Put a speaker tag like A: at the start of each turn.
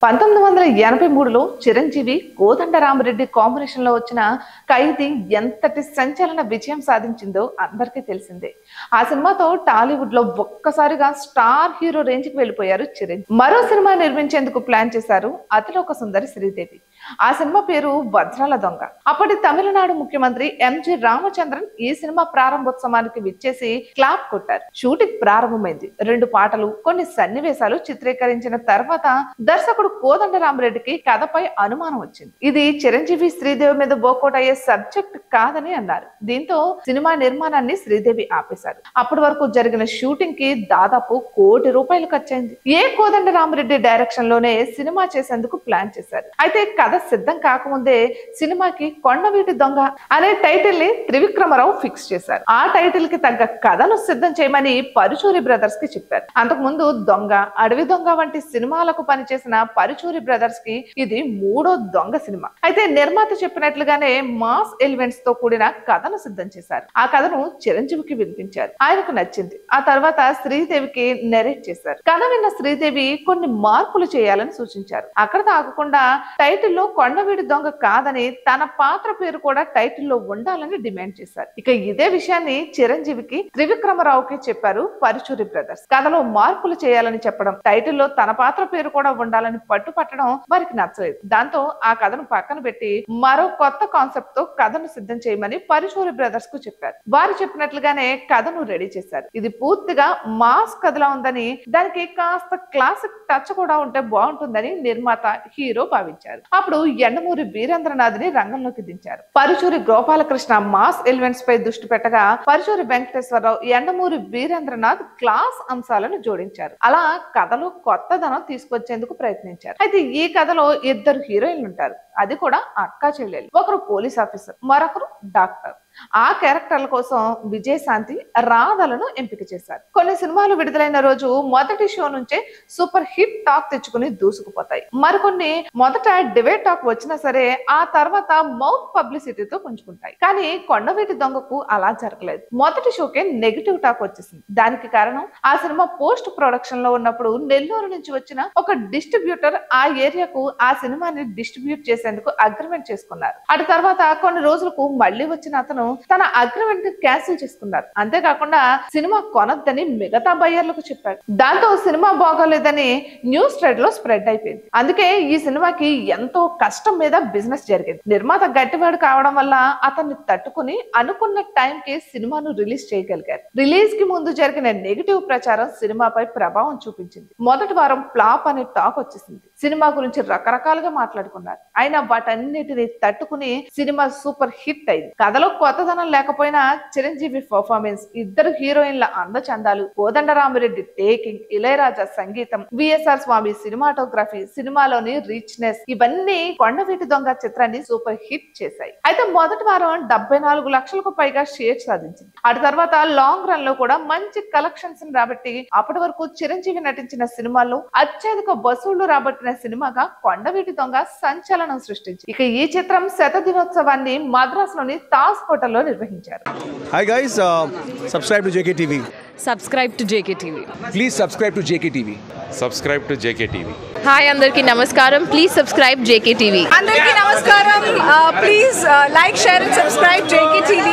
A: 1983లో Chiranjeevi Kodandaramireddy combination లో వచ్చిన ఖైదీ ఎంతటి సంచలన విజయం సాధించిందో అందరికీ తెలిసిందే. ఆ సినిమాతో టాలీవుడ్ లో ఒక్కసారిగా స్టార్ హీరో రేంజ్ కి వెళ్ళిపోయారు చిరంజీవి. మరో సినిమా నిర్మించేందుకు ప్లాన్ చేశారు అతిలోక సుందరి శ్రీదేవి. ఆ సినిమా పేరు వజ్రాల దొంగ. అప్పటి తమిళనాడు ముఖ్యమంత్రి ఎంజి రామచంద్రన్ ఈ సినిమా ప్రారంభోత్సవానికి విచ్చేసి క్లాప్ కొట్టారు. షూటింగ్ ప్రారంభమైంది. 2 పాటలు, కొన్ని సన్నివేశాలు చిత్రీకరించిన తర్వాత దర్శకుడు కోదండరామిరెడ్డికి కథపై అనుమానం వచ్చింది. ఇది చిరంజీవి శ్రీదేవి మీద వర్కౌట్ అయ్యే సబ్జెక్ట్ కాదని అన్నారు. దీంతో సినిమా నిర్మాణాన్ని శ్రీదేవి ఆపేశారు. అప్పటి వరకు జరిగిన షూటింగ్ కి దాదాపు ₹1 కోటి ఖర్చయింది. కోదండరామిరెడ్డి డైరెక్షన్ లోనే సినిమా చేసేందుకు ప్లాన్ చేశారు. అయితే కథ సిద్ధం కాకముందే సినిమాకి కొండవీటి దొంగ అనే టైటిల్ ని త్రివిక్రమరావు ఫిక్స్ చేశారు. ఆ టైటిల్ కి తగ్గ కథను సిద్ధం చేయమని పరుచూరి బ్రదర్స్ కి చెప్పారు. అంతకుముందు దొంగ, అడవి దొంగ వంటి సినిమాలకు పనిచేసిన పరుచూరి బ్రదర్స్ కి ఇది 3వ దొంగ సినిమా. అయితే నిర్మాత చెప్పినట్లుగానే మాస్ ఎలిమెంట్స్ తో కూడిన కథను సిద్ధం చేశారు. ఆ కథను చిరంజీవికి వినిపించారు. ఆయనకు నచ్చింది. ఆ తర్వాత శ్రీదేవికి నెరేట్ చేశారు. కథ విన్న శ్రీదేవి కొన్ని మార్పులు చేయాలని సూచించారు. అక్కడ ఆగకుండా టైటిల్లో కొండవీడి దొంగ కాదని తన పాత్ర పేరు కూడా టైటిల్లో ఉండాలని డిమాండ్ చేశారు. ఇక ఇదే విషయాన్ని చిరంజీవికి త్రివిక్రమరావుకి చెప్పారు పరుచూరి బ్రదర్స్. కథలో మార్పులు చేయాలని చెప్పడం, టైటిల్లో తన పాత్ర పేరు కూడా ఉండాలని పట్టుపట్టడం వారికి నచ్చలేదు. దాంతో ఆ కథను పక్కన పెట్టి మరో కొత్త కాన్సెప్ట్ తో కథను సిద్ధం చేయమని పరుచూరి బ్రదర్స్ కు చెప్పారు. వారు చెప్పినట్లుగానే కథను రెడీ చేశారు. ఇది పూర్తిగా మాస్ కథలా ఉందని, దానికి కాస్త క్లాసిక్ టచ్ కూడా ఉంటే బాగుంటుందని నిర్మాత హీరో భావించారు. అప్పుడు యండమూరి వీరేంద్రనాథ్ ని రంగంలోకి దించారు. పరుచూరి గోపాలకృష్ణ మాస్ ఎలిమెంట్స్ పై దృష్టి పెట్టగా, పరుచూరి వెంకటేశ్వరరావు, యండమూరి వీరేంద్రనాథ్ క్లాస్ అంశాలను జోడించారు. అలా కథలో కొత్తదనం తీసుకొచ్చేందుకు ప్రయత్నించారు. అయితే ఈ కథలో 2 హీరోయిన్లు ఉంటారు. అది కూడా అక్కా చెల్లెలు. ఒకరు పోలీస్ ఆఫీసర్, మరొకరు డాక్టర్. ఆ క్యారెక్టర్ల కోసం విజయశాంతి, రాధలను ఎంపిక చేశారు. కొన్ని సినిమాలు విడుదలైన రోజు మొదటి షో నుంచే సూపర్ హిట్ టాక్ తెచ్చుకుని దూసుకుపోతాయి. మరికొన్ని మొదట డిబేట్ టాక్ వచ్చినా సరే ఆ తర్వాత మౌత్ పబ్లిసిటీతో పుంజుకుంటాయి. కానీ కొండవీటి దొంగకు అలా జరగలేదు. మొదటి షోకే నెగిటివ్ టాక్ వచ్చేసింది. దానికి కారణం ఆ సినిమా పోస్ట్ ప్రొడక్షన్ లో ఉన్నప్పుడు నెల్లూరు నుంచి వచ్చిన ఒక డిస్ట్రిబ్యూటర్ ఆ ఏరియాకు ఆ సినిమాని డిస్ట్రిబ్యూట్ చేసేందుకు అగ్రిమెంట్ చేసుకున్నారు. అటు తర్వాత కొన్ని రోజులకు మళ్లీ వచ్చిన అతను తన అగ్రిమెంట్ క్యాన్సిల్ చేసుకున్నారు. అంతేకాకుండా సినిమా కొనొద్దని మిగతా బయ్యర్లకు చెప్పాడు. దాంతో సినిమా బాగోలేదని న్యూస్ ట్రెడ్ లో స్ప్రెడ్ అయిపోయింది. అందుకే ఈ సినిమాకి ఎంతో కష్టం మీద బిజినెస్ జరిగింది. నిర్మాత గట్టివాడు కావడం వల్ల అతన్ని తట్టుకుని అనుకున్న టైం కి సినిమాను రిలీజ్ చేయగలిగారు. రిలీజ్ కి ముందు జరిగిన నెగిటివ్ ప్రచారం సినిమాపై ప్రభావం చూపించింది. మొదటి వారం ఫ్లాప్ అనే టాక్ వచ్చేసింది. సినిమా గురించి రకరకాలుగా మాట్లాడుకున్నారు. అయినా వాటన్నిటిని తట్టుకుని సినిమా సూపర్ హిట్ అయింది. కథలో కొత్తదనం లేకపోయినా చిరంజీవి పర్ఫార్మెన్స్, 2 హీరోయిన్ల అందచందాలు, కోదండరామిరెడ్డి టేకింగ్, ఇళయరాజా సంగీతం, విఎస్ఆర్ స్వామి సినిమాటోగ్రఫీ, సినిమాలోని రిచ్నెస్ ఇవన్నీ కొండవీటి దొంగ చిత్రాన్ని సూపర్ హిట్ చేశాయి. అయితే మొదటి వారం 74 లక్షలకు పైగా షేర్ సాధించింది. అటు తర్వాత లాంగ్ రన్ లో కూడా మంచి కలెక్షన్స్ రాబట్టి అప్పటి వరకు చిరంజీవి నటించిన సినిమాల్లో అత్యధిక వసూళ్లు రాబట్టిన సినిమాగా కొండవీటి దొంగ సంచలనం సృష్టించింది. ఇక ఈ చిత్రం శత దినోత్సవాన్ని మద్రాస్ లోని తాజ్ హోటల్లో నిర్వహించారు.
B: Hi guys, subscribe to JKTV.
C: Subscribe to JKTV.
B: Please subscribe to JKTV.
D: Subscribe to JKTV.
C: Hi, andarki namaskaram. Please subscribe JKTV.
E: Andarki namaskaram. Please like, share and subscribe JKTV.